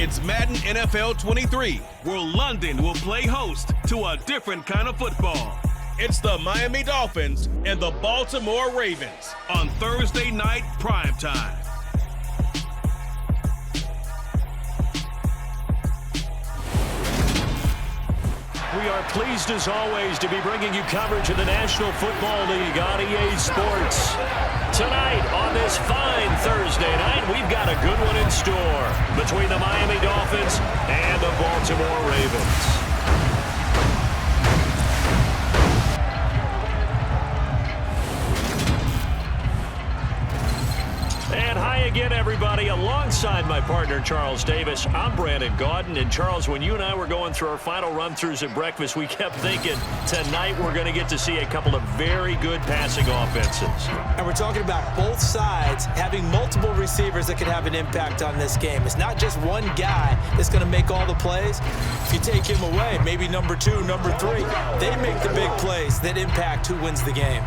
It's Madden NFL 23, where London will play host to a different kind of football. It's the Miami Dolphins and the Baltimore Ravens on Thursday night primetime. We are pleased as always to be bringing you coverage of the National Football League on EA Sports. Tonight on this fine Thursday night, we've got a good one in store between the Miami Dolphins and the Baltimore Ravens. And hi again, everybody. Alongside my partner, Charles Davis, I'm Brandon Gaudin. And Charles, when you and I were going through our final run-throughs at breakfast, we kept thinking tonight we're going to get to see a couple of very good passing offenses. And we're talking about both sides having multiple receivers that could have an impact on this game. It's not just one guy that's going to make all the plays. If you take him away, maybe number 2, number 3, they make the big plays that impact who wins the game.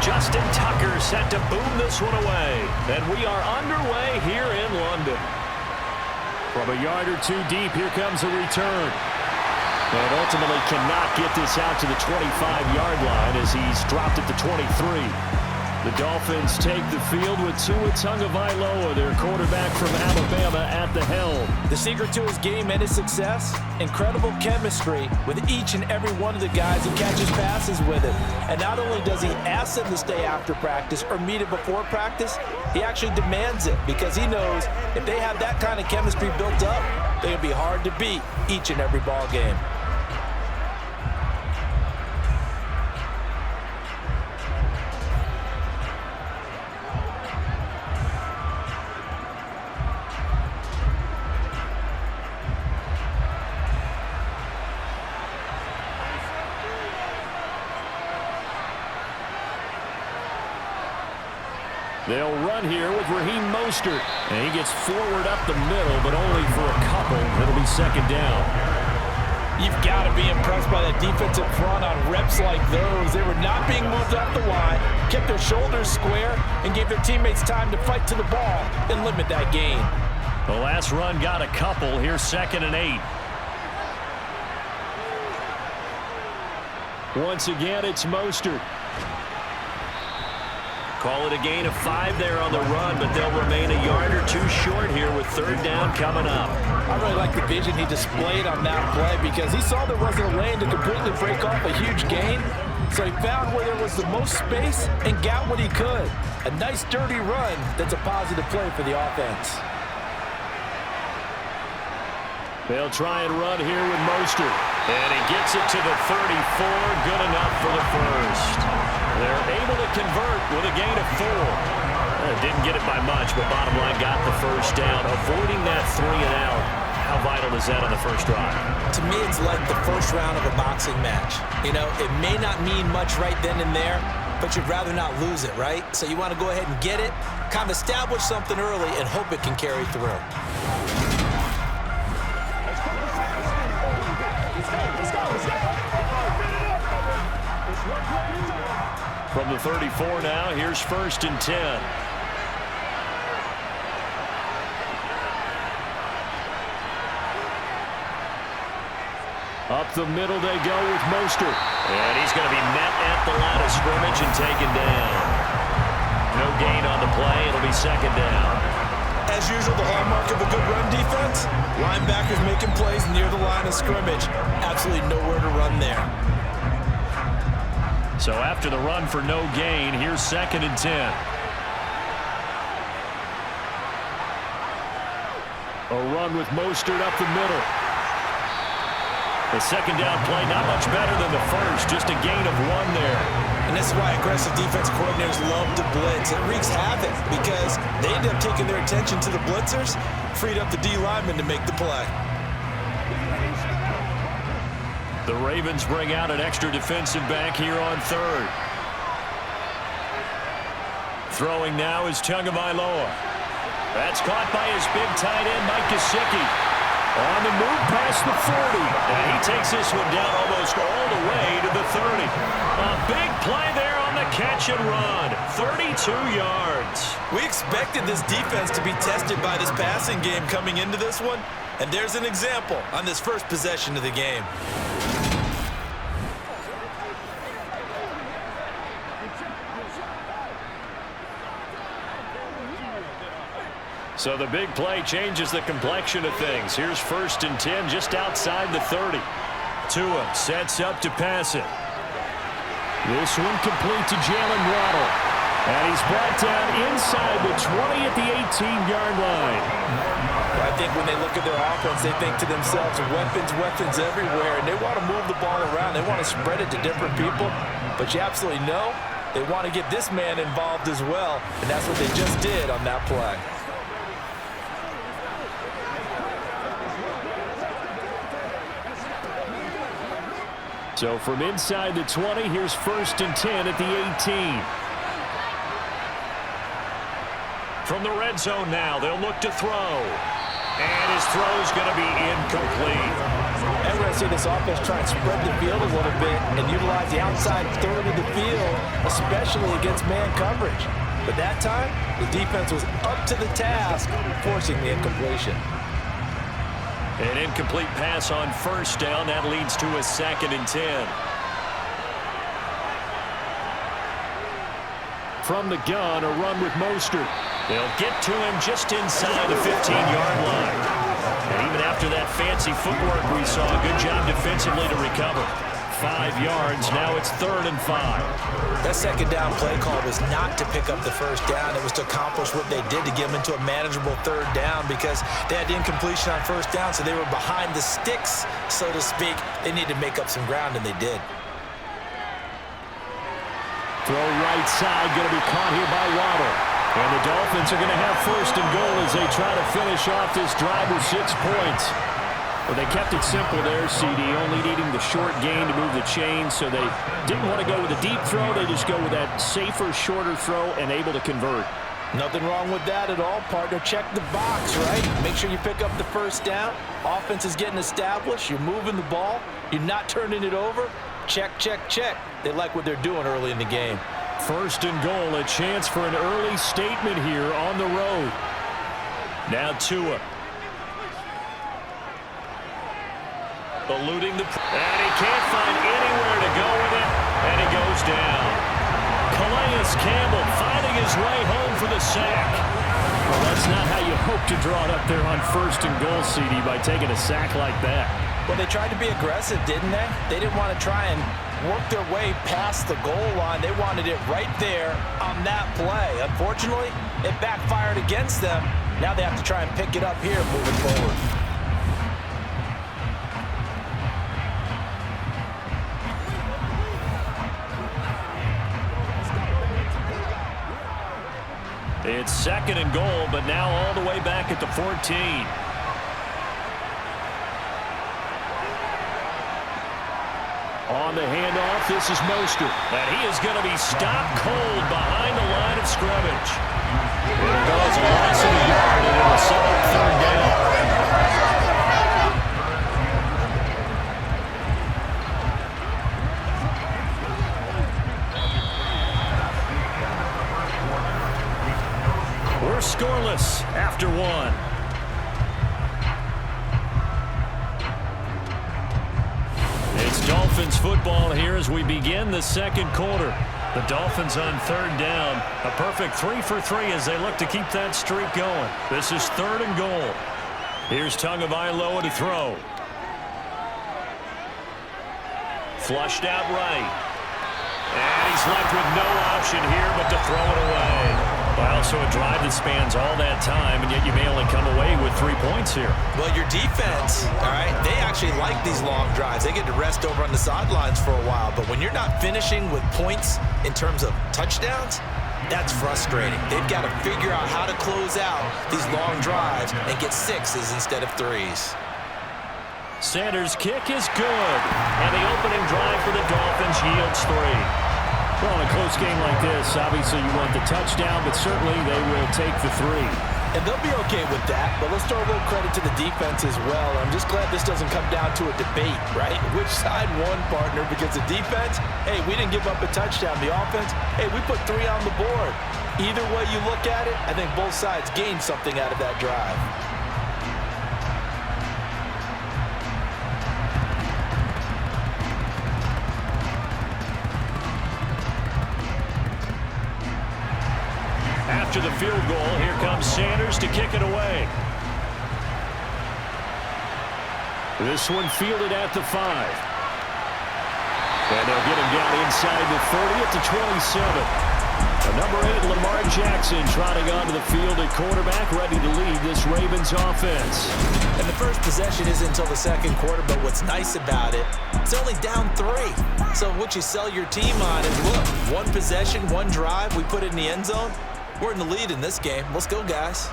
Justin Tucker set to boom this one away. And we are underway here in London. From a yard or two deep, here comes a return. And ultimately cannot get this out to the 25-yard line as he's dropped at the 23. The Dolphins take the field with Tua Tagovailoa, their quarterback from Alabama, at the helm. The secret to his game and his success, incredible chemistry with each and every one of the guys who catches passes with him. And not only does he ask them to stay after practice or meet it before practice, he actually demands it because he knows if they have that kind of chemistry built up, they're going to be hard to beat each and every ball game. They'll run here with Raheem Mostert. And he gets forward up the middle, but only for a couple. It'll be second down. You've got to be impressed by that defensive front on reps like those. They were not being moved off the line, kept their shoulders square, and gave their teammates time to fight to the ball and limit that gain. The last run got a couple. Here's 2nd and 8. Once again, it's Mostert. Call it a gain of 5 there on the run, but they'll remain a yard or 2 short here with 3rd down coming up. I really like the vision he displayed on that play because he saw there wasn't a lane to completely break off a huge gain. So he found where there was the most space and got what he could. A nice dirty run that's a positive play for the offense. They'll try and run here with Mostert. And he gets it to the 34. Good enough for the first. They're able to convert with a gain of 4. Didn't get it by much, but bottom line got the first down. Avoiding that 3 and out. How vital is that on the first drive? To me, it's like the first round of a boxing match. You know, it may not mean much right then and there, but you'd rather not lose it, right? So you want to go ahead and get it, kind of establish something early, and hope it can carry through. From the 34 now, here's 1st and 10. Up the middle they go with Mostert. And he's going to be met at the line of scrimmage and taken down. No gain on the play. It'll be 2nd down. As usual, the hallmark of a good run defense, linebackers making plays near the line of scrimmage. Absolutely nowhere to run there. So after the run for no gain, here's 2nd and 10. A run with Mostert up the middle. The 2nd down play, not much better than the first, just a gain of 1 there. And this is why aggressive defense coordinators love to blitz. It wreaks havoc because they end up taking their attention to the blitzers, freed up the D lineman to make the play. The Ravens bring out an extra defensive back here on 3rd. Throwing now is Tagovailoa. That's caught by his big tight end, Mike Gesicki. On the move past the 40. And he takes this one down almost all the way to the 30. A big play there on the catch and run. 32 yards. We expected this defense to be tested by this passing game coming into this one. And there's an example on this first possession of the game. So the big play changes the complexion of things. Here's 1st and 10 just outside the 30. Tua sets up to pass it. This one complete to Jalen Waddle. And he's brought down inside the 20 at the 18-yard line. I think when they look at their offense, they think to themselves, weapons everywhere, and they want to move the ball around. They want to spread it to different people, but you absolutely know they want to get this man involved as well, and that's what they just did on that play. So from inside the 20, here's 1st and 10 at the 18. From the red zone now, they'll look to throw. And his throw's going to be incomplete. And we're going to see this offense try and spread the field a little bit and utilize the outside third of the field, especially against man coverage. But that time, the defense was up to the task, forcing the incompletion. An incomplete pass on 1st down. That leads to a 2nd and 10. From the gun, a run with Mostert. They'll get to him just inside the 15-yard line. And even after that fancy footwork we saw, good job defensively to recover. 5 yards. Now it's 3rd and 5. That 2nd down play call was not to pick up the 1st down. It was to accomplish what they did to get them into a manageable 3rd down because they had incompletion on 1st down, so they were behind the sticks, so to speak. They needed to make up some ground, and they did. Throw right side, going to be caught here by Waddle. And the Dolphins are going to have 1st and goal as they try to finish off this drive with 6 points. Well, they kept it simple there, CD, only needing the short gain to move the chains, so they didn't want to go with a deep throw. They just go with that safer, shorter throw and able to convert. Nothing wrong with that at all, partner. Check the box, right? Make sure you pick up the 1st down. Offense is getting established. You're moving the ball. You're not turning it over. Check, check, check. They like what they're doing early in the game. 1st and goal, a chance for an early statement here on the road. Now Tua. Eluding the... And he can't find anywhere to go with it. And he goes down. Calais Campbell finding his way home for the sack. Well, that's not how you hope to draw it up there on 1st and goal, CD, by taking a sack like that. Well, they tried to be aggressive, didn't they? They didn't want to try and work their way past the goal line. They wanted it right there on that play. Unfortunately, it backfired against them. Now they have to try and pick it up here moving forward. It's 2nd and goal, but now all the way back at the 14. On the handoff, this is Mostert. And he is going to be stopped cold behind the line of scrimmage. It goes a loss of a yard, and it'll set up 3rd down. We're scoreless after 1. It's Dolphins football here as we begin the 2nd quarter. The Dolphins on 3rd down. A perfect 3 for 3 as they look to keep that streak going. This is 3rd and goal. Here's Tagovailoa to throw. Flushed out right. And he's left with no option here but to throw it away. Well, so a drive that spans all that time, and yet you may only come away with 3 points here. Well, your defense, all right, they actually like these long drives. They get to rest over on the sidelines for a while. But when you're not finishing with points in terms of touchdowns, that's frustrating. They've got to figure out how to close out these long drives and get 6s instead of 3s. Sanders' kick is good, and the opening drive for the Dolphins yields 3. Well, in a close game like this, obviously you want the touchdown, but certainly they will take the 3. And they'll be okay with that, but let's throw a little credit to the defense as well. I'm just glad this doesn't come down to a debate, right? Which side won, partner? Because the defense, hey, we didn't give up a touchdown. The offense, hey, we put 3 on the board. Either way you look at it, I think both sides gained something out of that drive. After the field goal, here comes Sanders to kick it away. This one fielded at the 5. And they'll get him down inside the 30 at the 27. Number 8, Lamar Jackson, trotting onto the field at quarterback, ready to lead this Ravens offense. And the first possession isn't until the second quarter, but what's nice about it, it's only down 3. So what you sell your team on is, look, 1 possession, 1 drive, we put it in the end zone. We're in the lead in this game. Let's go, guys.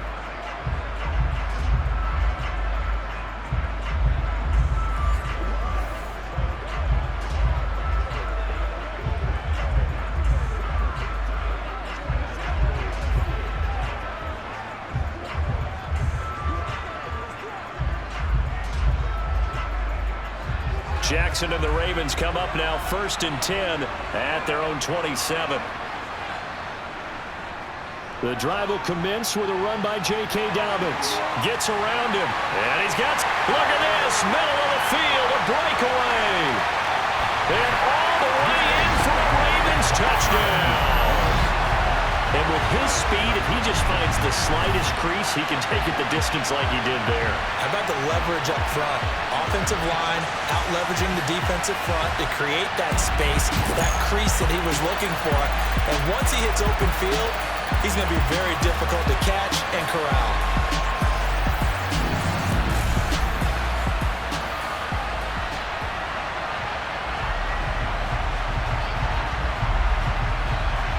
Jackson and the Ravens come up now 1st and 10 at their own 27. The drive will commence with a run by J.K. Dobbins. Gets around him, and he's got, look at this, middle of the field, a breakaway. And all the way in for a Ravens touchdown. And with his speed, if he just finds the slightest crease, he can take it the distance like he did there. How about the leverage up front? Offensive line out-leveraging the defensive front to create that space, that crease that he was looking for. And once he hits open field, he's going to be very difficult to catch and corral.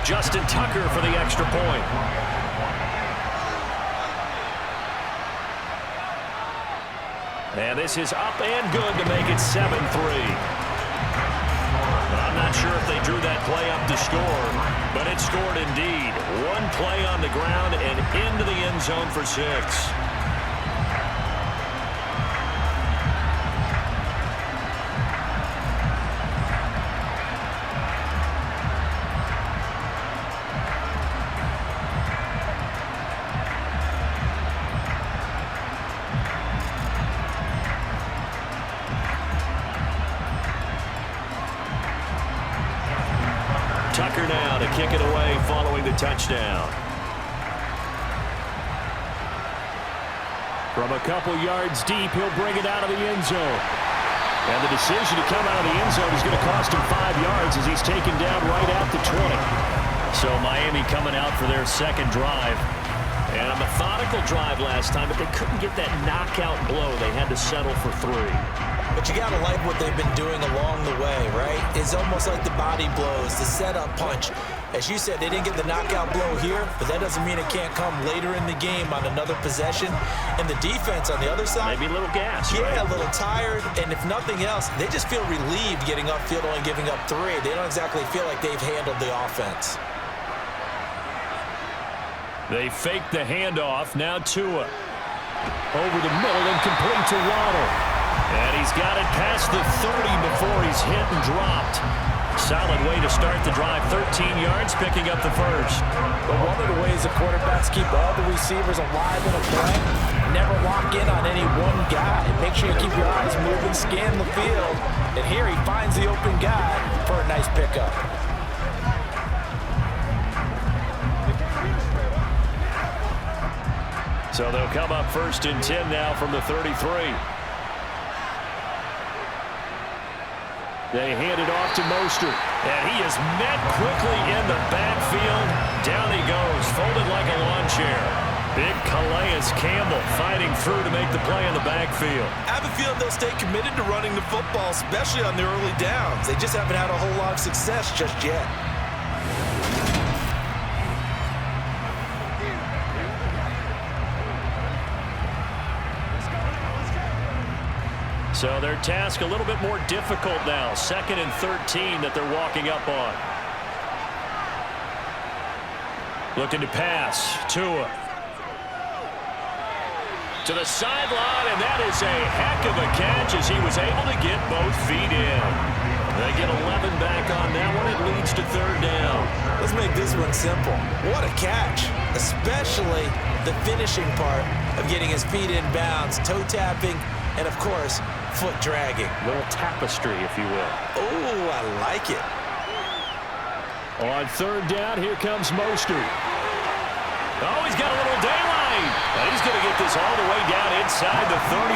Justin Tucker for the extra point. And this is up and good to make it 7-3. I'm not sure if they drew that play up to score, but it scored indeed. 1 play on the ground and into the end zone for 6. Tucker now to kick it away following the touchdown. From a couple yards deep, he'll bring it out of the end zone. And the decision to come out of the end zone is going to cost him 5 yards as he's taken down right at the 20. So Miami coming out for their second drive. And a methodical drive last time, but they couldn't get that knockout blow. They had to settle for 3. But you got to like what they've been doing along the way, right? It's almost like the body blows, the setup punch. As you said, they didn't get the knockout blow here, but that doesn't mean it can't come later in the game on another possession. And the defense on the other side, maybe a little gas, yeah, right? A little tired. And if nothing else, they just feel relieved getting upfield, only giving up 3. They don't exactly feel like they've handled the offense. They fake the handoff. Now Tua. Over the middle and complete to Waddle. And he's got it past the 30 before he's hit and dropped. Solid way to start the drive. 13 yards, picking up the first. But one of the ways the quarterbacks keep all the receivers alive in a play, never lock in on any one guy. Make sure you keep your eyes moving, scan the field. And here he finds the open guy for a nice pickup. So they'll come up 1st and 10 now from the 33. They hand it off to Mostert. And he is met quickly in the backfield. Down he goes, folded like a lawn chair. Big Calais Campbell fighting through to make the play in the backfield. I have a feeling they'll stay committed to running the football, especially on the early downs. They just haven't had a whole lot of success just yet. So their task a little bit more difficult now. 2nd and 13 that they're walking up on. Looking to pass. Tua. To the sideline, and that is a heck of a catch as he was able to get both feet in. They get 11 back on that one. It leads to 3rd down. Let's make this one simple. What a catch, especially the finishing part of getting his feet in bounds, toe tapping, and of course, foot dragging. Little tapestry, if you will. Oh, I like it. On 3rd down, here comes Mostert. Oh, he's got a little daylight. And he's going to get this all the way down inside the 35.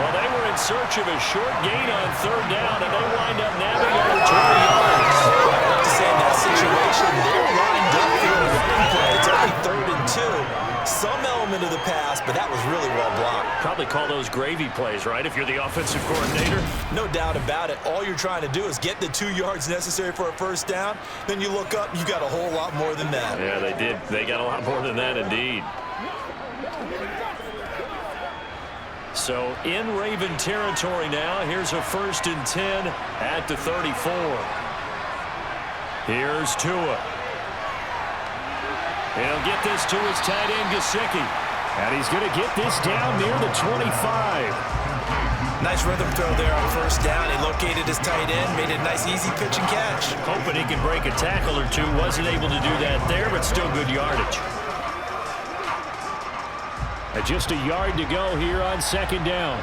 Well, they were in search of a short gain on 3rd down, and they wind up nabbing over 20 yards. I have to say, in that situation, they're lined up for a running play. It's only 3rd and 2. Some element of the pass, but that was really well blocked. Probably call those gravy plays, right, if you're the offensive coordinator? No doubt about it. All you're trying to do is get the 2 yards necessary for a 1st down. Then you look up, you got a whole lot more than that. Yeah, they did. They got a lot more than that, indeed. So in Raven territory now. Here's a 1st and 10 at the 34. Here's Tua. He'll get this to his tight end, Gesicki. And he's going to get this down near the 25. Nice rhythm throw there on 1st down. He located his tight end, made it a nice, easy pitch and catch. Hoping he can break a tackle or two. Wasn't able to do that there, but still good yardage. Just a yard to go here on 2nd down.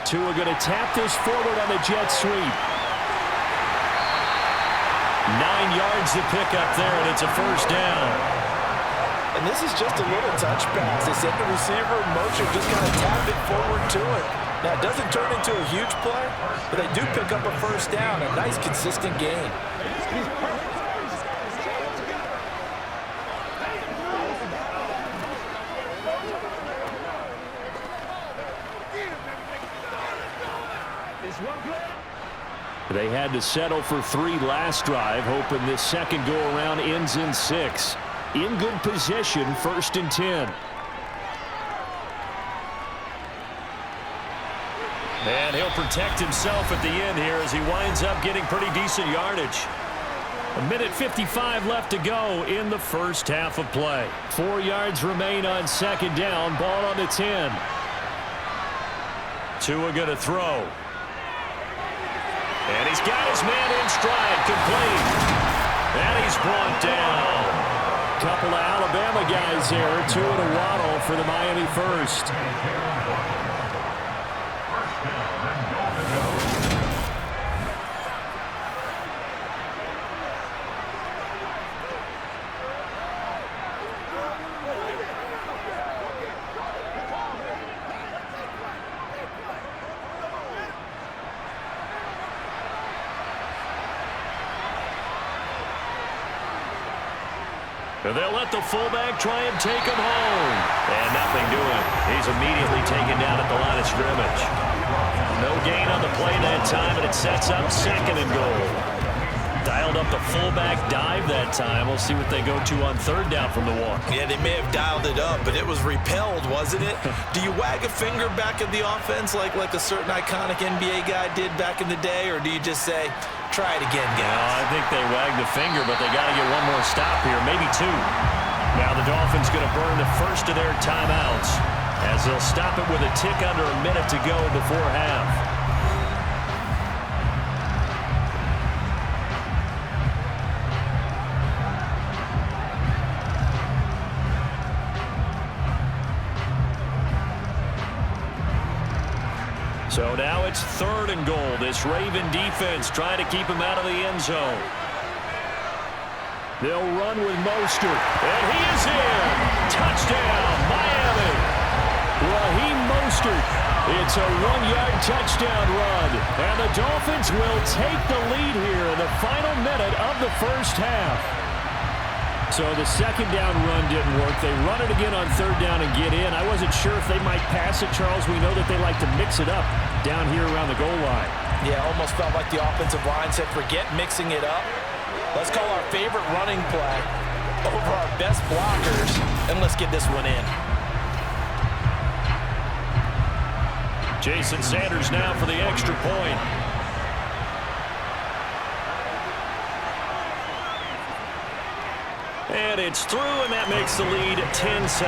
Tua going to tap this forward on the jet sweep. 9 yards to pick up there, and it's a 1st down. And this is just a little touch pass. They send the receiver in motion, just kind of tap it forward to it. Now, it doesn't turn into a huge play, but they do pick up a 1st down, a nice, consistent gain. They had to settle for 3 last drive, hoping this second go-around ends in 6. In good position, 1st and 10. And he'll protect himself at the end here as he winds up getting pretty decent yardage. 1:55 left to go in the 1st half of play. 4 yards remain on 2nd down. Ball on the 10. Tua going to throw. And he's got his man in stride, complete. And he's brought down. Couple of Alabama guys here. Tua to Waddle for the Miami 1st. They'll let the fullback try and take him home. And nothing doing. He's immediately taken down at the line of scrimmage. No gain on the play that time, and it sets up 2nd and goal. Dialed up the fullback dive that time. We'll see what they go to on 3rd down from the 1. Yeah, they may have dialed it up, but it was repelled, wasn't it? Do you wag a finger back at the offense like a certain iconic NBA guy did back in the day, or do you just say, try it again, guys? No, I think they wagged the finger, but they got to get one more stop here, maybe 2. Now the Dolphins going to burn the first of their timeouts as they'll stop it with a tick under a minute to go before half. So now it's 3rd and goal. This Raven defense trying to keep him out of the end zone. They'll run with Mostert, and he is in. Touchdown, Miami. Raheem Mostert. It's a 1-yard touchdown run. And the Dolphins will take the lead here in the final minute of the first half. So the second down run didn't work. They run it again on third down and get in. I wasn't sure if they might pass it, Charles. We know that they like to mix it up down here around the goal line. Yeah, almost felt like the offensive line said, forget mixing it up. Let's call our favorite running play over our best blockers, and let's get this one in. Jason Sanders now for the extra point. And it's through, and that makes the lead 10-7.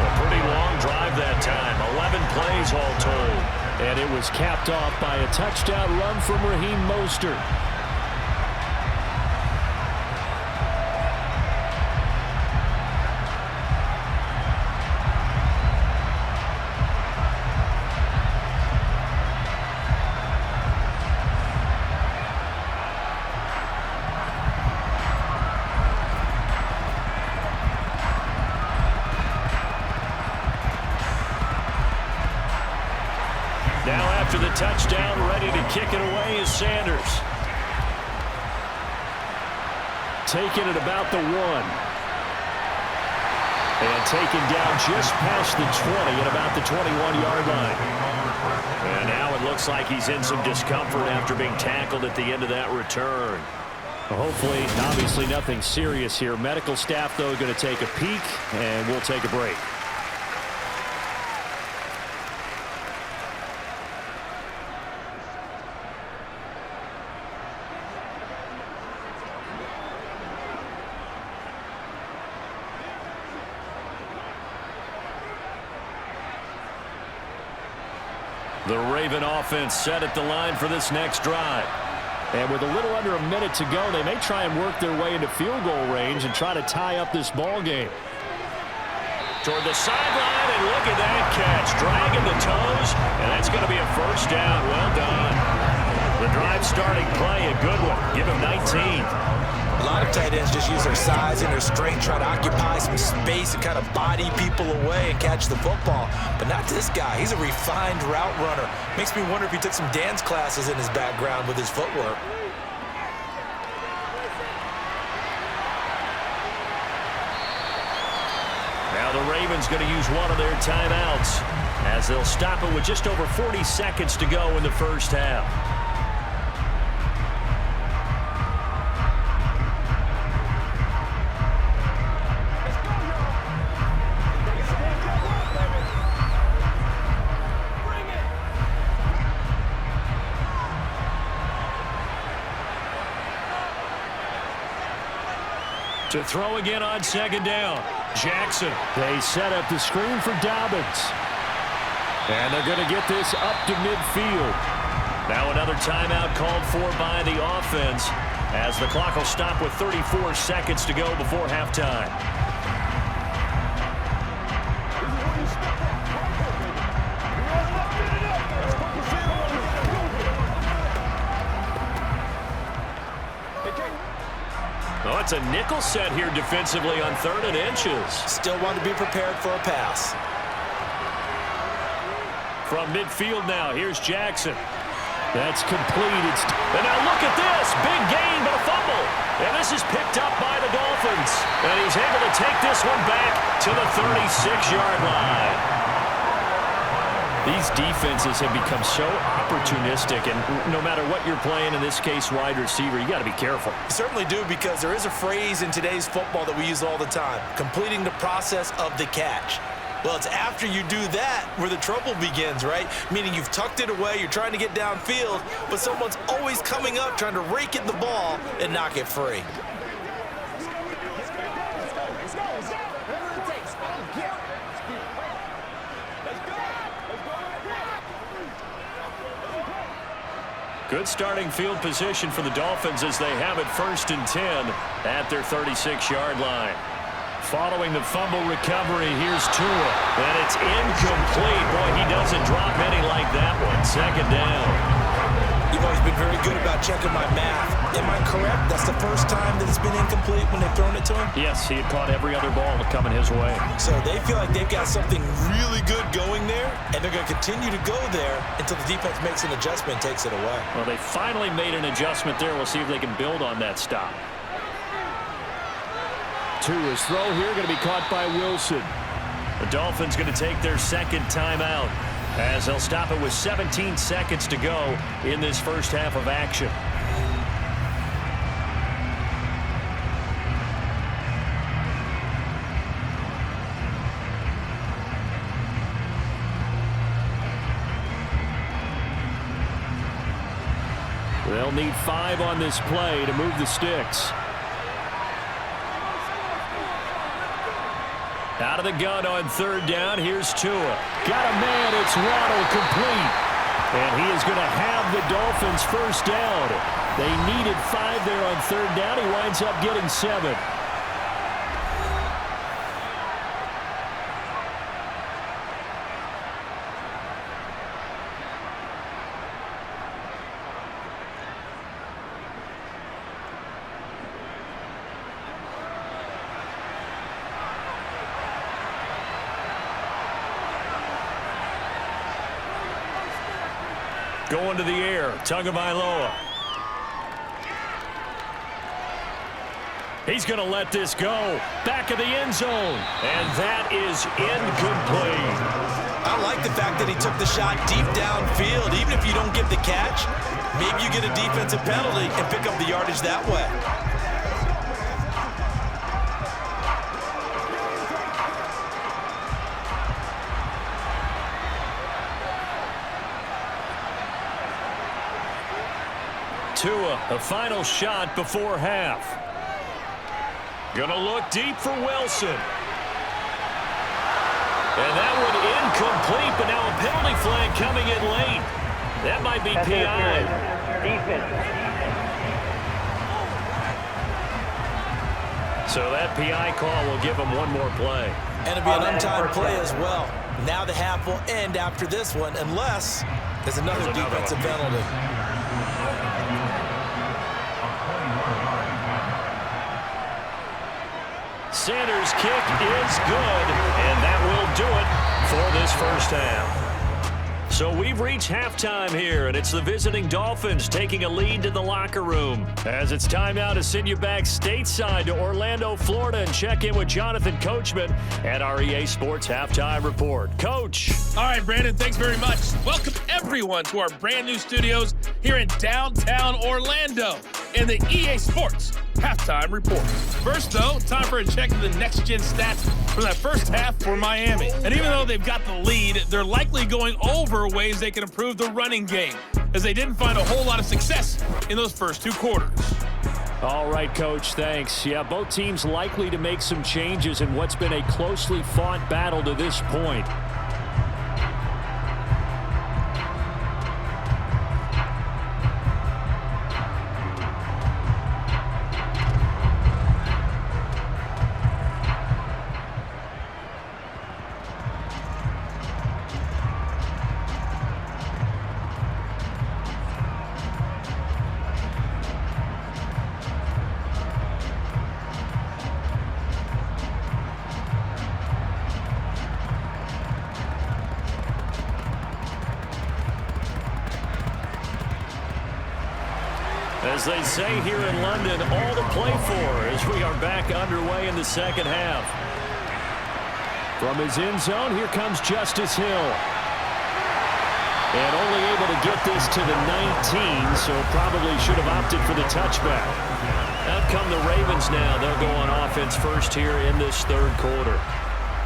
A pretty long drive that time, 11 plays all told. And it was capped off by a touchdown run from Raheem Mostert. Now after the touchdown, ready to kick it away is Sanders. Taking it about the 1. And taken down just past the 20 at about the 21-yard line. And now it looks like he's in some discomfort after being tackled at the end of that return. Hopefully, obviously nothing serious here. Medical staff, though, going to take a peek, and we'll take a break. The Raven offense set at the line for this next drive. And with a little under a minute to go, they may try and work their way into field goal range and try to tie up this ball game. Toward the sideline, and look at that catch. Dragging the toes, and that's going to be a first down. Well done. The drive starting play, a good one. Give him 19. A lot of tight ends just use their size and their strength, try to occupy some space and kind of body people away and catch the football. But not this guy. He's a refined route runner. Makes me wonder if he took some dance classes in his background with his footwork. Now the Ravens going to use one of their timeouts as they'll stop it with just over 40 seconds to go in the first half. To throw again on second down. Jackson. They set up the screen for Dobbins. And they're going to get this up to midfield. Now another timeout called for by the offense as the clock will stop with 34 seconds to go before halftime. Oh, it's a nickel set here defensively on 3rd and inches. Still want to be prepared for a pass. From midfield now, here's Jackson. That's complete. And now look at this. Big gain, but a fumble. And this is picked up by the Dolphins. And he's able to take this one back to the 36-yard line. These defenses have become so opportunistic, and no matter what you're playing, in this case wide receiver, you got to be careful. You certainly do, because there is a phrase in today's football that we use all the time, completing the process of the catch. Well, it's after you do that where the trouble begins, right? Meaning you've tucked it away, you're trying to get downfield, but someone's always coming up trying to rake at the ball and knock it free. Good starting field position for the Dolphins as they have it 1st and 10 at their 36-yard line. Following the fumble recovery, here's Tua. And it's incomplete. Boy, he doesn't drop many like that one. 2nd down. You've always been very good about checking my math. Am I correct? That's the first time that it's been incomplete when they've thrown it to him? Yes, he had caught every other ball coming his way. So they feel like they've got something really good going there, and they're going to continue to go there until the defense makes an adjustment and takes it away. Well, they finally made an adjustment there. We'll see if they can build on that stop. His throw here going to be caught by Wilson. The Dolphins going to take their second timeout as they'll stop it with 17 seconds to go in this first half of action. They'll need 5 on this play to move the sticks. Out of the gun on third down. Here's Tua. Got a man. It's Waddle, complete. And he is going to have the Dolphins first down. They needed 5 there on third down. He winds up getting 7. Going to the air, Tagovailoa. He's going to let this go. Back of the end zone. And that is incomplete. I like the fact that he took the shot deep downfield. Even if you don't get the catch, maybe you get a defensive penalty and pick up the yardage that way. Tua, a final shot before half. Gonna look deep for Wilson. And that one incomplete, but now a penalty flag coming in late. That might be PI. So that PI call will give him one more play. And it'll be an untimed play as well. Now the half will end after this one, unless there's another defensive penalty. Sanders' kick is good, and that will do it for this first half. So we've reached halftime here, and it's the visiting Dolphins taking a lead to the locker room. As it's time now to send you back stateside to Orlando, Florida, and check in with Jonathan Coachman at our EA Sports Halftime Report. Coach. All right, Brandon, thanks very much. Welcome, everyone, to our brand new studios here in downtown Orlando in the EA Sports Halftime Report. First, though, time for a check of the next-gen stats for that first half for Miami. And even though they've got the lead, they're likely going over ways they can improve the running game, as they didn't find a whole lot of success in those first 2 quarters. All right, Coach, thanks. Yeah, both teams likely to make some changes in what's been a closely fought battle to this point. As they say here in London, all to play for as we are back underway in the second half. From his end zone, here comes Justice Hill. And only able to get this to the 19, so probably should have opted for the touchback. Out come the Ravens now. They'll go on offense first here in this third quarter.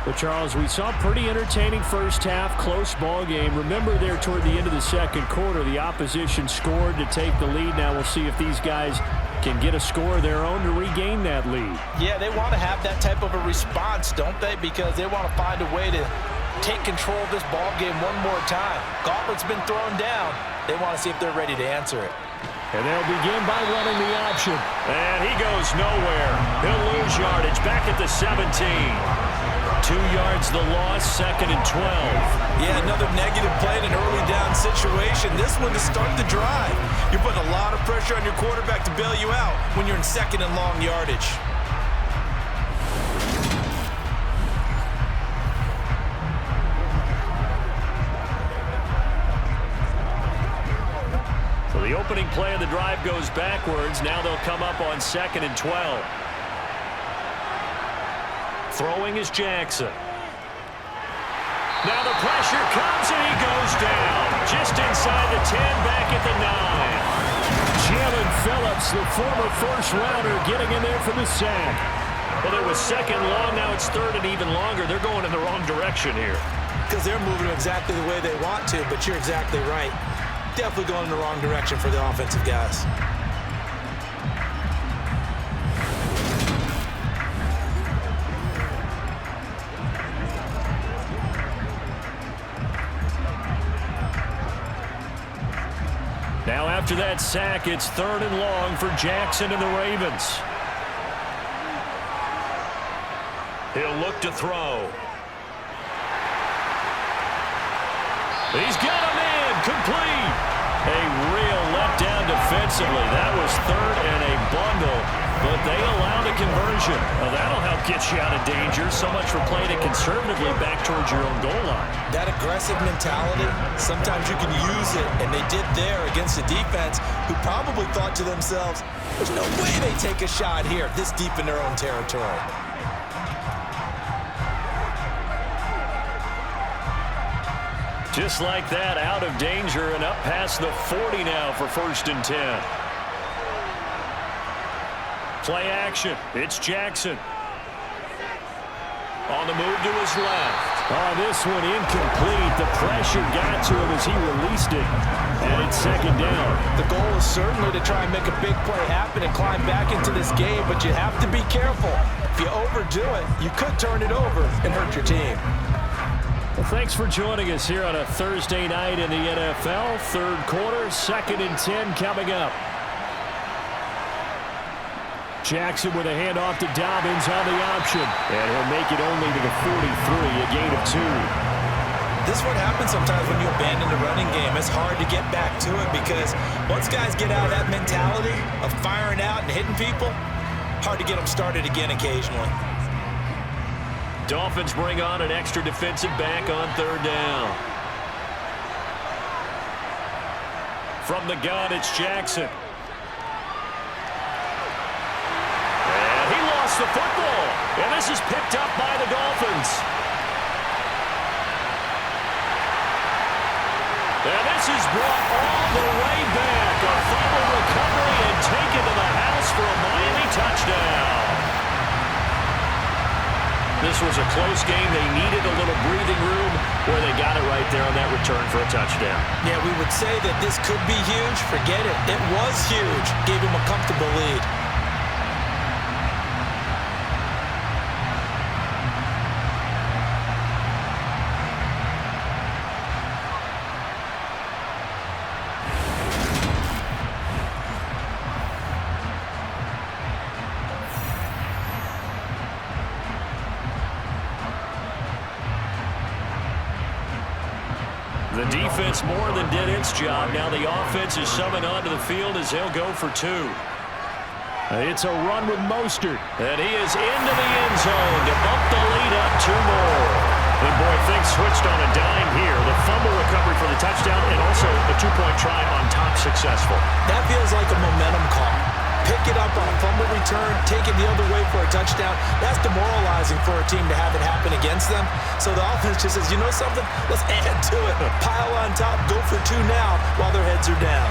Well, Charles, we saw a pretty entertaining first half, close ball game. Remember there toward the end of the second quarter, the opposition scored to take the lead. Now we'll see if these guys can get a score of their own to regain that lead. Yeah, they want to have that type of a response, don't they? Because they want to find a way to take control of this ball game one more time. Gauntlet's been thrown down. They want to see if they're ready to answer it. And they'll begin by running the option. And he goes nowhere. He'll lose yardage back at the 17. 2 yards the loss, 2nd and 12. Yeah, another negative play in an early down situation. This one to start the drive. You're putting a lot of pressure on your quarterback to bail you out when you're in 2nd and long yardage. So the opening play of the drive goes backwards. Now they'll come up on 2nd and 12. Throwing is Jackson. Now the pressure comes and he goes down. Just inside the 10, back at the 9. Jalen Phillips, the former first-rounder, getting in there for the sack. Well, it was 2nd long, now it's 3rd and even longer. They're going in the wrong direction here. Because they're moving exactly the way they want to, but you're exactly right. Definitely going in the wrong direction for the offensive guys. Now after that sack, it's 3rd and long for Jackson and the Ravens. He'll look to throw. He's got him in, complete. A real letdown defensively. That was 3rd and a bundle, but they allowed a conversion. Well, that'll help get you out of danger. So much for playing it conservatively back towards your own goal line. That aggressive mentality, sometimes you can use it, and they did there against a defense who probably thought to themselves, there's no way they take a shot here this deep in their own territory. Just like that, out of danger and up past the 40 now for 1st and 10. Play action. It's Jackson. On the move to his left. Oh, this one incomplete. The pressure got to him as he released it. And it's 2nd down. The goal is certainly to try and make a big play happen and climb back into this game, but you have to be careful. If you overdo it, you could turn it over and hurt your team. Well, thanks for joining us here on a Thursday night in the NFL. 3rd quarter, 2nd and 10 coming up. Jackson with a handoff to Dobbins on the option. And he'll make it only to the 43, a gain of 2. This is what happens sometimes when you abandon the running game. It's hard to get back to it because once guys get out of that mentality of firing out and hitting people, hard to get them started again occasionally. Dolphins bring on an extra defensive back on 3rd down. From the gun, it's Jackson. And he lost the football. And this is picked up by the Dolphins. And this is brought all the way back. A fumble recovery and taken to the house for a Miami touchdown. This was a close game. They needed a little breathing room where they got it right there on that return for a touchdown. Yeah, we would say that this could be huge. Forget it. It was huge. Gave him a comfortable lead. The defense more than did its job. Now the offense is summoned onto the field as he'll go for 2. It's a run with Mostert. And he is into the end zone to bump the lead up 2 more. And boy, things switched on a dime here. The fumble recovery for the touchdown and also a 2-point try on top successful. That feels like a momentum call. Pick it up on a fumble return, take it the other way for a touchdown. That's demoralizing for a team to have it happen against them. So the offense just says, you know something? Let's add to it. Pile on top, go for 2 now while their heads are down.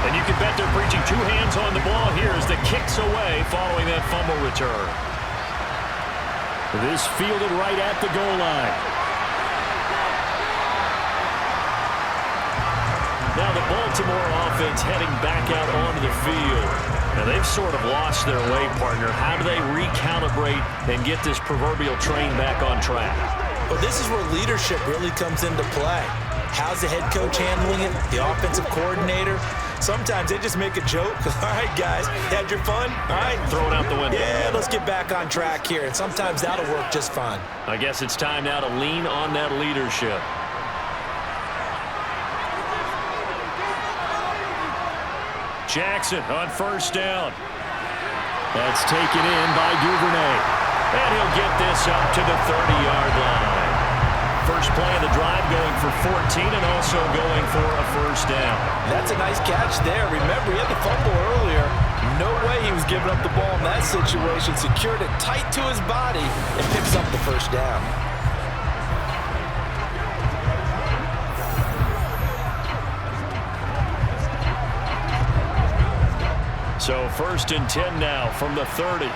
And you can bet they're preaching 2 hands on the ball here as the kick's away following that fumble return. This fielded right at the goal line. Now the Baltimore offense heading back out onto the field. Now, they've sort of lost their way, partner. How do they recalibrate and get this proverbial train back on track? Well, this is where leadership really comes into play. How's the head coach handling it? The offensive coordinator? Sometimes they just make a joke. All right, guys, had your fun? All right. Throw it out the window. Yeah, let's get back on track here. And sometimes that'll work just fine. I guess it's time now to lean on that leadership. Jackson on first down. That's taken in by Duvernay. And he'll get this up to the 30-yard line. First play of the drive going for 14 and also going for a first down. That's a nice catch there. Remember, he had the fumble earlier. No way he was giving up the ball in that situation. Secured it tight to his body and picks up the first down. So first and 10 now from the 30.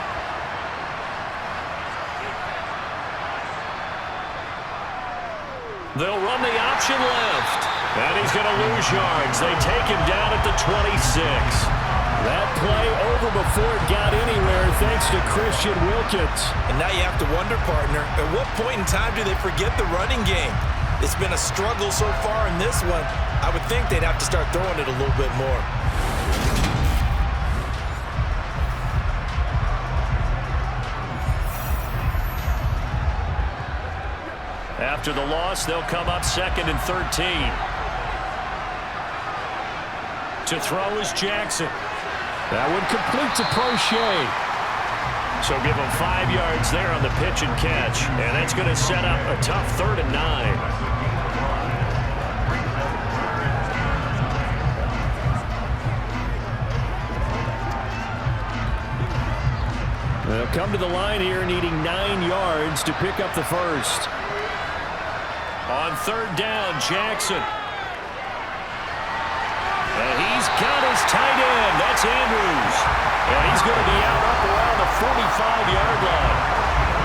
They'll run the option left. And he's going to lose yards. They take him down at the 26. That play over before it got anywhere thanks to Christian Wilkins. And now you have to wonder, partner, at what point in time do they forget the running game? It's been a struggle so far in this one. I would think they'd have to start throwing it a little bit more. After the loss, they'll come up 2nd and 13. To throw is Jackson. That one complete to Prochet. So give him 5 yards there on the pitch and catch. And that's going to set up a tough 3rd and 9. They'll come to the line here needing 9 yards to pick up the first. On 3rd down, Jackson. And he's got his tight end. That's Andrews. And he's going to be out up around the 45-yard line.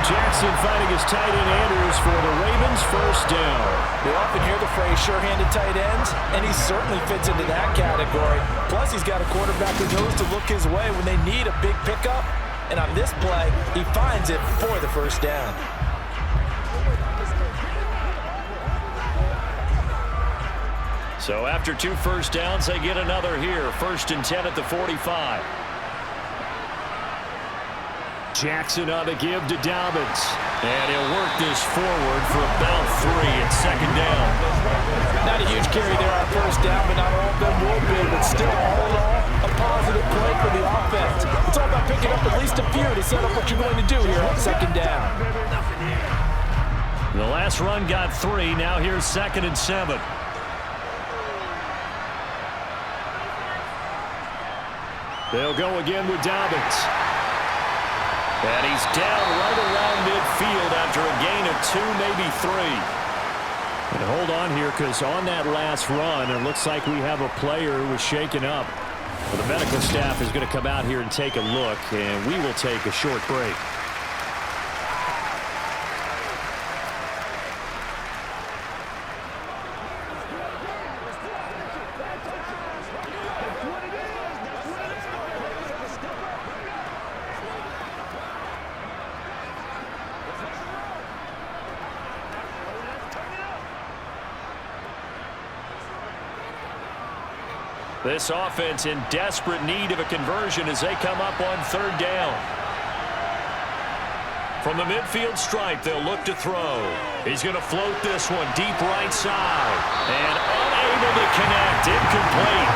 Jackson finding his tight end Andrews for the Ravens' first down. We often hear the phrase sure-handed tight ends, and he certainly fits into that category. Plus, he's got a quarterback who knows to look his way when they need a big pickup. And on this play, he finds it for the first down. So after 2 first downs, they get another here. 1st and 10 at the 45. Jackson on the give to Dobbins. And he'll work this forward for about 3 at 2nd down. Not a huge carry there on first down, but not all of them will be. But still, all in all, a positive play for the offense. It's all about picking up at least a few to set up what you're going to do here on 2nd down. The last run got 3. Now here's 2nd and 7. They'll go again with Dobbins. And he's down right around midfield after a gain of 2, maybe 3. And hold on here, because on that last run, it looks like we have a player who was shaken up. Well, the medical staff is going to come out here and take a look, and we will take a short break. This offense in desperate need of a conversion as they come up on 3rd down. From the midfield stripe, they'll look to throw. He's going to float this one deep right side. And unable to connect. Incomplete.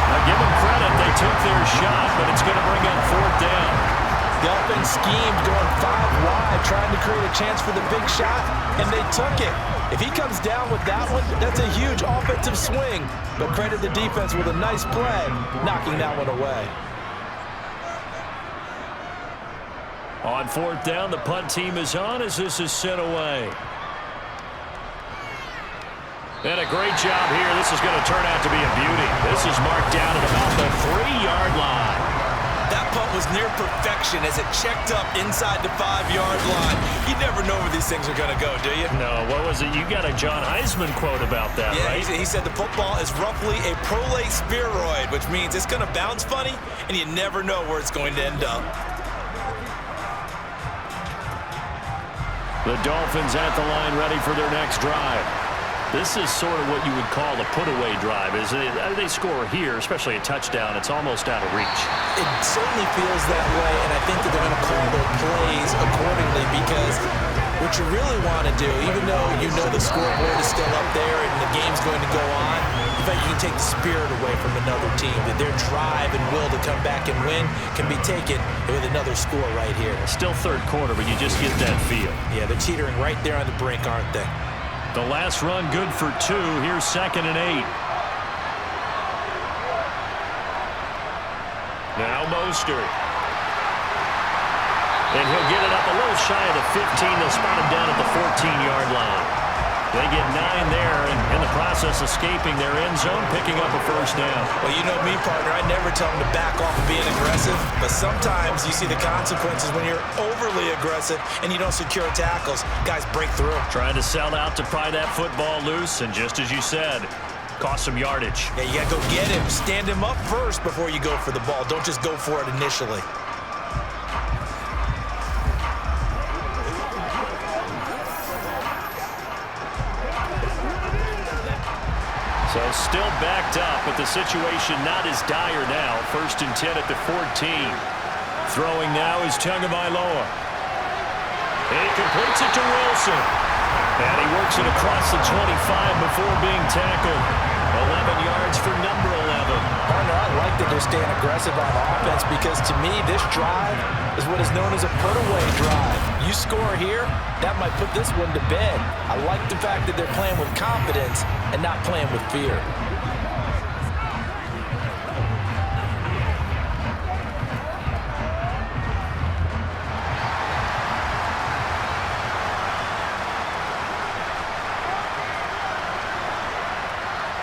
Now give them credit. They took their shot, but it's going to bring up 4th down. The offense schemed going 5 wide, trying to create a chance for the big shot, and they took it. If he comes down with that one, that's a huge offensive swing. But credit the defense with a nice play, knocking that one away. On 4th down, the punt team is on as this is sent away. And a great job here. This is going to turn out to be a beauty. This is marked down at about the 3-yard line. That punt was near perfection as it checked up inside the 5-yard line. You never know where these things are going to go, do you? No, what was it? You got a John Heisman quote about that, yeah, right? He said the football is roughly a prolate spheroid, which means it's going to bounce funny, and you never know where it's going to end up. The Dolphins at the line ready for their next drive. This is sort of what you would call a put-away drive. They score here, especially a touchdown, it's almost out of reach. It certainly feels that way, and I think that they're going to call their plays accordingly because what you really want to do, even though you know the scoreboard is still up there and the game's going to go on, in fact, you can take the spirit away from another team. That their drive and will to come back and win can be taken with another score right here. Still third quarter, but you just get that feel. Yeah, they're teetering right there on the brink, aren't they? The last run good for 2. Here's 2nd and 8. Now Mostert. And he'll get it up a little shy of the 15. They'll spot him down at the 14-yard line. They get 9 there, and in the process escaping their end zone, picking up a first down. Well, you know me, partner. I never tell them to back off of being aggressive, but sometimes you see the consequences when you're overly aggressive and you don't secure tackles. Guys break through. Trying to sell out to pry that football loose, and just as you said, cost some yardage. Yeah, you got to go get him. Stand him up first before you go for the ball. Don't just go for it initially. So still backed up, but the situation not as dire now. 1st and 10 at the 14. Throwing now is Tagovailoa. He completes it to Wilson. And he works it across the 25 before being tackled. 11 yards for number 11. Partner, I like that they're staying aggressive on offense because to me, this drive is what is known as a put-away drive. You score here, that might put this one to bed. I like the fact that they're playing with confidence and not playing with fear.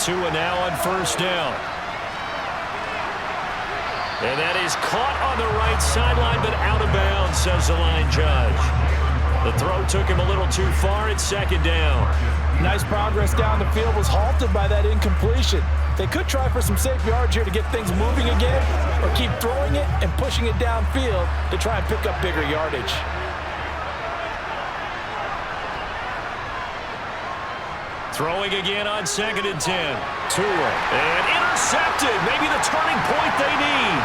Tua now on 1st down. And that is caught on the right sideline, but out of bounds, says the line judge. The throw took him a little too far. It's 2nd down. Nice progress down the field was halted by that incompletion. They could try for some safe yards here to get things moving again, or keep throwing it and pushing it downfield to try and pick up bigger yardage. Throwing again on 2nd and 10. Tua. And intercepted. Maybe the turning point they need.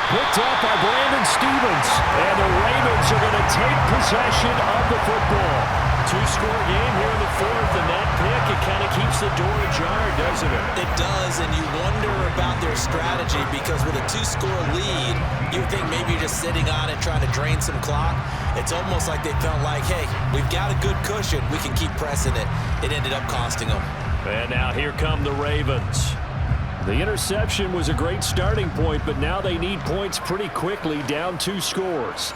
Picked up by Brandon Stevens. And the Ravens are going to take possession of the football. 2-score game here in the 4th, and that pick, it kind of keeps the door ajar, doesn't it? It does, and you wonder about their strategy because with a 2-score lead, you think maybe you're just sitting on it trying to drain some clock. It's almost like they felt like, hey, we've got a good cushion. We can keep pressing it. It ended up costing them. And now here come the Ravens. The interception was a great starting point, but now they need points pretty quickly, down 2 scores.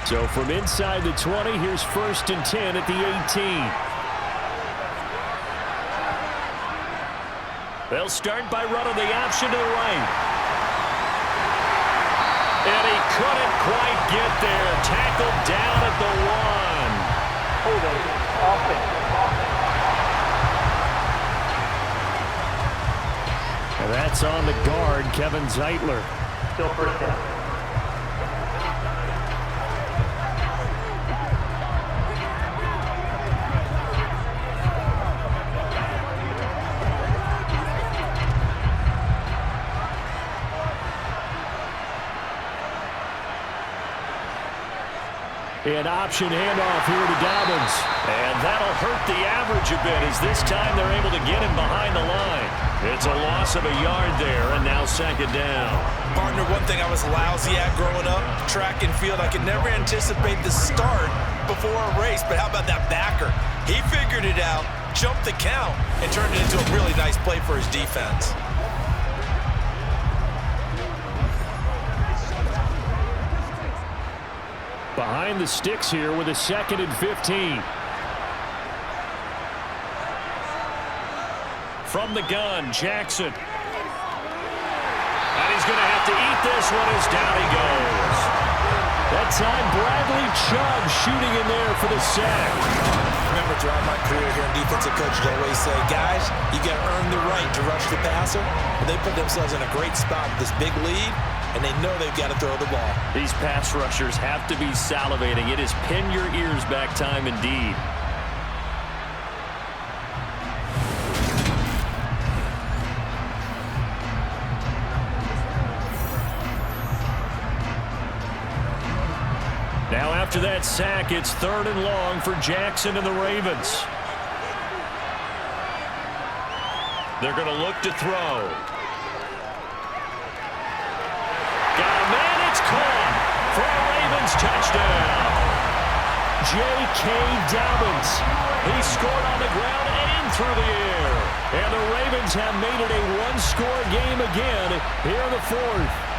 So from inside the 20, here's 1st and 10 at the 18. They'll start by running the option to the right. And he couldn't quite get there. Tackled down at the 1. Holding offense. And that's on the guard, Kevin Zeitler. Still 1st down. An option handoff here to Dobbins. And that'll hurt the average a bit as this time they're able to get him behind the line. It's a loss of a yard there, and now 2nd down. Partner, one thing I was lousy at growing up, track and field, I could never anticipate the start before a race, but how about that backer? He figured it out, jumped the count, and turned it into a really nice play for his defense. Behind the sticks here with a 2nd and 15. From the gun, Jackson. And he's going to have to eat this one as down he goes. That time, Bradley Chubb shooting in there for the sack. Remember, throughout my career here in defensive coaches, I always say, guys, you got to earn the right to rush the passer. But they put themselves in a great spot with this big lead, and they know they've got to throw the ball. These pass rushers have to be salivating. It is pin your ears back time indeed. Now after that sack, it's 3rd and long for Jackson and the Ravens. They're going to look to throw. Got a man, it's caught for a Ravens touchdown. J.K. Dobbins. He scored on the ground and through the air. And the Ravens have made it a one-score game again here in the 4th.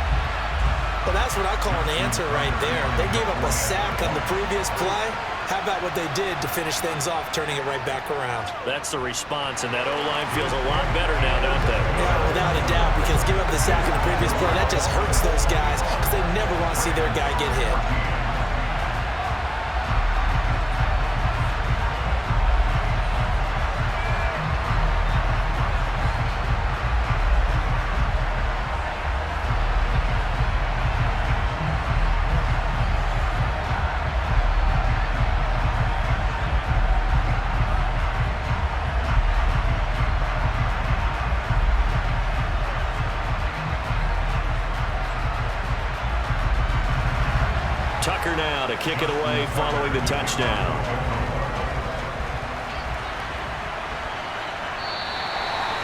Well, that's what I call an answer right there. They gave up a sack on the previous play. How about what they did to finish things off, turning it right back around? That's the response, and that O-line feels a lot better now, don't they? Yeah, without a doubt, because give up the sack in the previous play, that just hurts those guys because they never want to see their guy get hit. Tucker now to kick it away following the touchdown.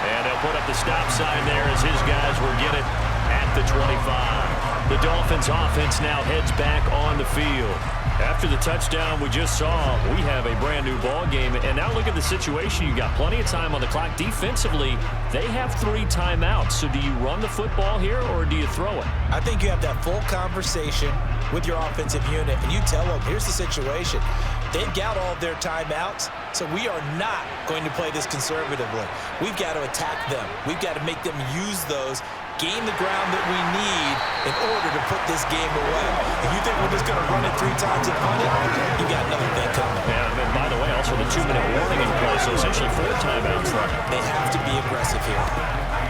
And they'll put up the stop sign there as his guys will get it at the 25. The Dolphins offense now heads back on the field. After the touchdown we just saw, we have a brand new ball game. And now look at the situation. You got plenty of time on the clock. Defensively, they have 3 timeouts. So do you run the football here or do you throw it? I think you have that full conversation with your offensive unit, and you tell them, here's the situation. They've got all of their timeouts, so we are not going to play this conservatively. We've got to attack them. We've got to make them use those, gain the ground that we need in order to put this game away. If you think we're just going to run it 3 times and punt it, you got another thing coming. Yeah, and by the way, also the 2-minute warning in play, so essentially 4 timeouts left. They have to be aggressive here.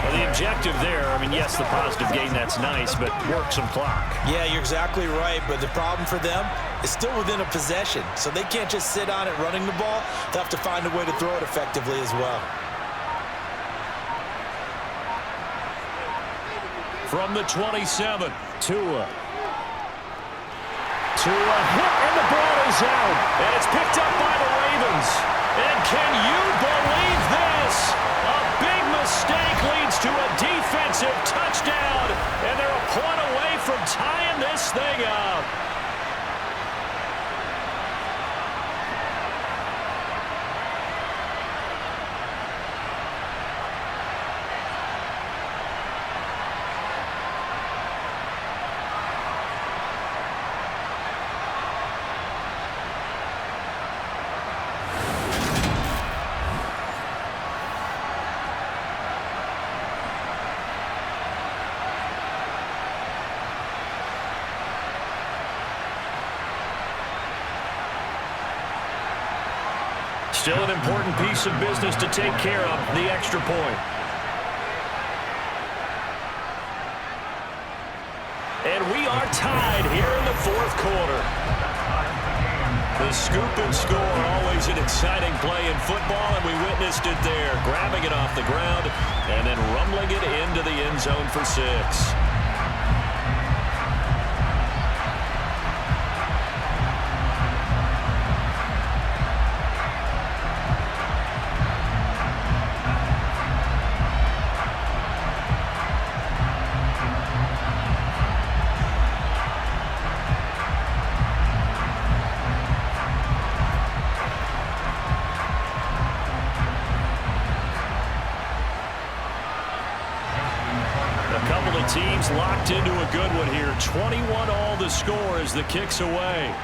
Well, the objective there, I mean, yes, the positive gain, that's nice, but work some clock. Yeah, you're exactly right, but the problem for them is still within a possession, so they can't just sit on it running the ball. They'll have to find a way to throw it effectively as well. From the 27, Tua. Tua hit, and the ball is out. And it's picked up by the Ravens. And can you believe this? A big mistake leads to a defensive touchdown. And they're a point away from tying this thing up. Still an important piece of business to take care of, the extra point. And we are tied here in the 4th quarter. The scoop and score, always an exciting play in football, and we witnessed it there, grabbing it off the ground and then rumbling it into the end zone for 6. Teams locked into a good one here. 21 all the score as the kick's away.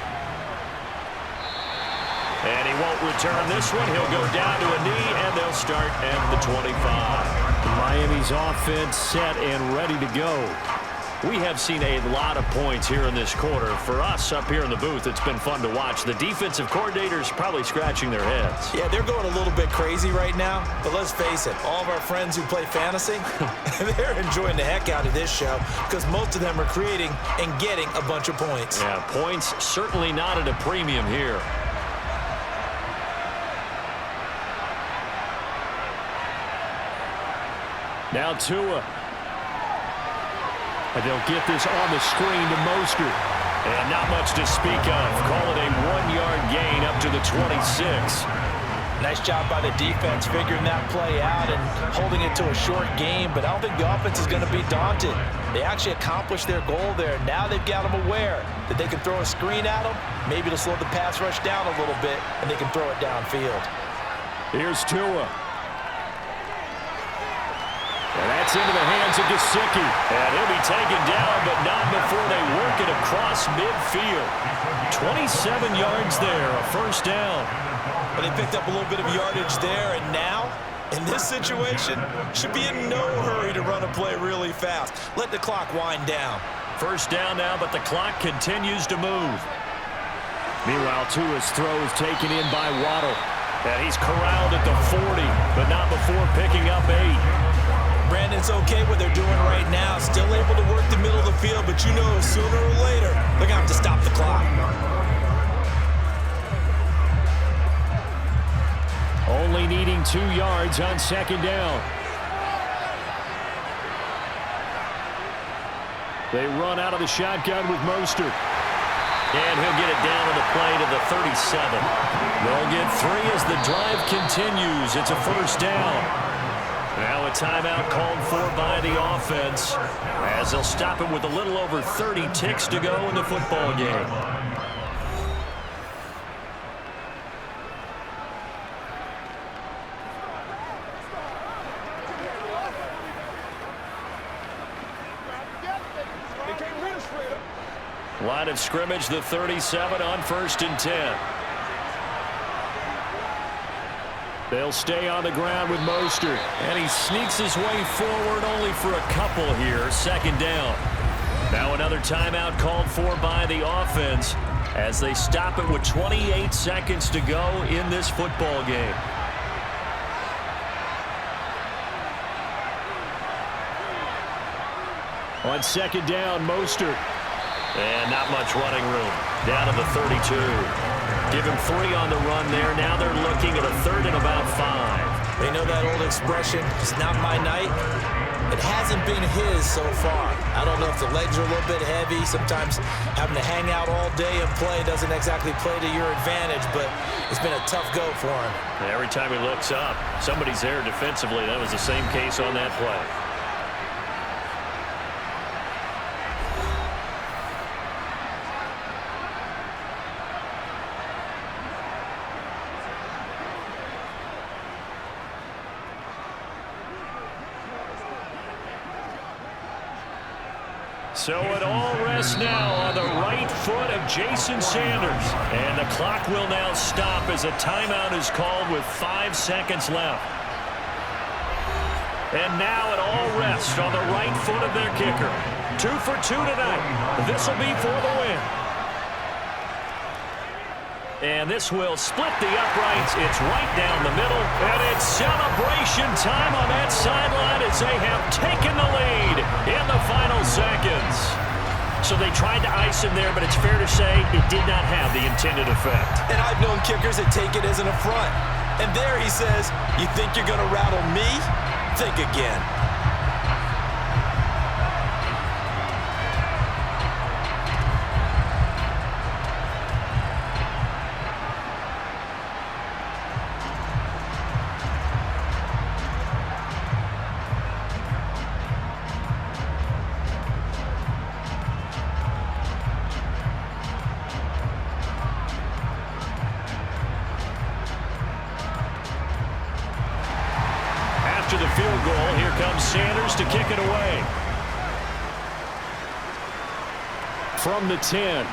And he won't return this one. He'll go down to a knee, and they'll start at the 25. Miami's offense set and ready to go. We have seen a lot of points here in this quarter. For us up here in the booth, it's been fun to watch. The defensive coordinators probably scratching their heads. Yeah, they're going a little bit crazy right now, but let's face it, all of our friends who play fantasy, they're enjoying the heck out of this show because most of them are creating and getting a bunch of points. Yeah, points certainly not at a premium here. Now Tua. And they'll get this on the screen to Mostert. And not much to speak of. Call it a 1-yard gain up to the 26. Nice job by the defense figuring that play out and holding it to a short game, but I don't think the offense is going to be daunted. They actually accomplished their goal there. Now they've got them aware that they can throw a screen at them. Maybe to slow the pass rush down a little bit, and they can throw it downfield. Here's Tua. And that's into the hands of Gesicki. And he'll be taken down, but not before they work it across midfield. 27 yards there, a first down. But they picked up a little bit of yardage there, and now, in this situation, should be in no hurry to run a play really fast. Let the clock wind down. First down now, but the clock continues to move. Meanwhile, Tua's throw is taken in by Waddle. And he's corralled at the 40, but not before picking up 8. Brandon's okay what they're doing right now. Still able to work the middle of the field, but you know sooner or later they're going to have to stop the clock. Only needing 2 yards on second down. They run out of the shotgun with Mostert. And he'll get it down on the play to the 37. They'll get 3 as the drive continues. It's a first down. Now a timeout called for by the offense as they'll stop it with a little over 30 ticks to go in the football game. Line of scrimmage, the 37 on 1st and 10. They'll stay on the ground with Mostert. And he sneaks his way forward only for a couple here. Second down. Now another timeout called for by the offense as they stop it with 28 seconds to go in this football game. On second down, Mostert. And not much running room. Down to the 32. Give him 3 on the run there. Now they're looking at a 3rd and about 5. They know that old expression, it's not my night. It hasn't been his so far. I don't know if the legs are a little bit heavy. Sometimes having to hang out all day and play doesn't exactly play to your advantage, but it's been a tough go for him. And every time he looks up, somebody's there defensively. That was the same case on that play. So it all rests now on the right foot of Jason Sanders. And the clock will now stop as a timeout is called with 5 seconds left. And now it all rests on the right foot of their kicker. 2 for 2 tonight. This will be for the win. And this will split the uprights. It's right down the middle. And it's celebration time on that sideline as they have taken the lead in the final seconds. So they tried to ice him there, but it's fair to say it did not have the intended effect. And I've known kickers that take it as an affront. And there he says, you think you're going to rattle me? Think again. After the field goal, here comes Sanders to kick it away. From the 10.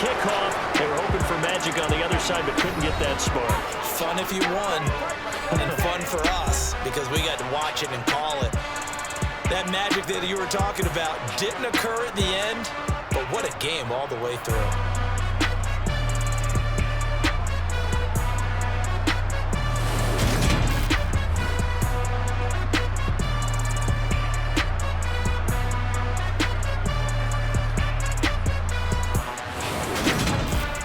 kickoff. They were hoping for magic on the other side, but couldn't get that spark. Fun if you won, and fun for us because we got to watch it and call it. That magic that you were talking about didn't occur at the end, but what a game all the way through.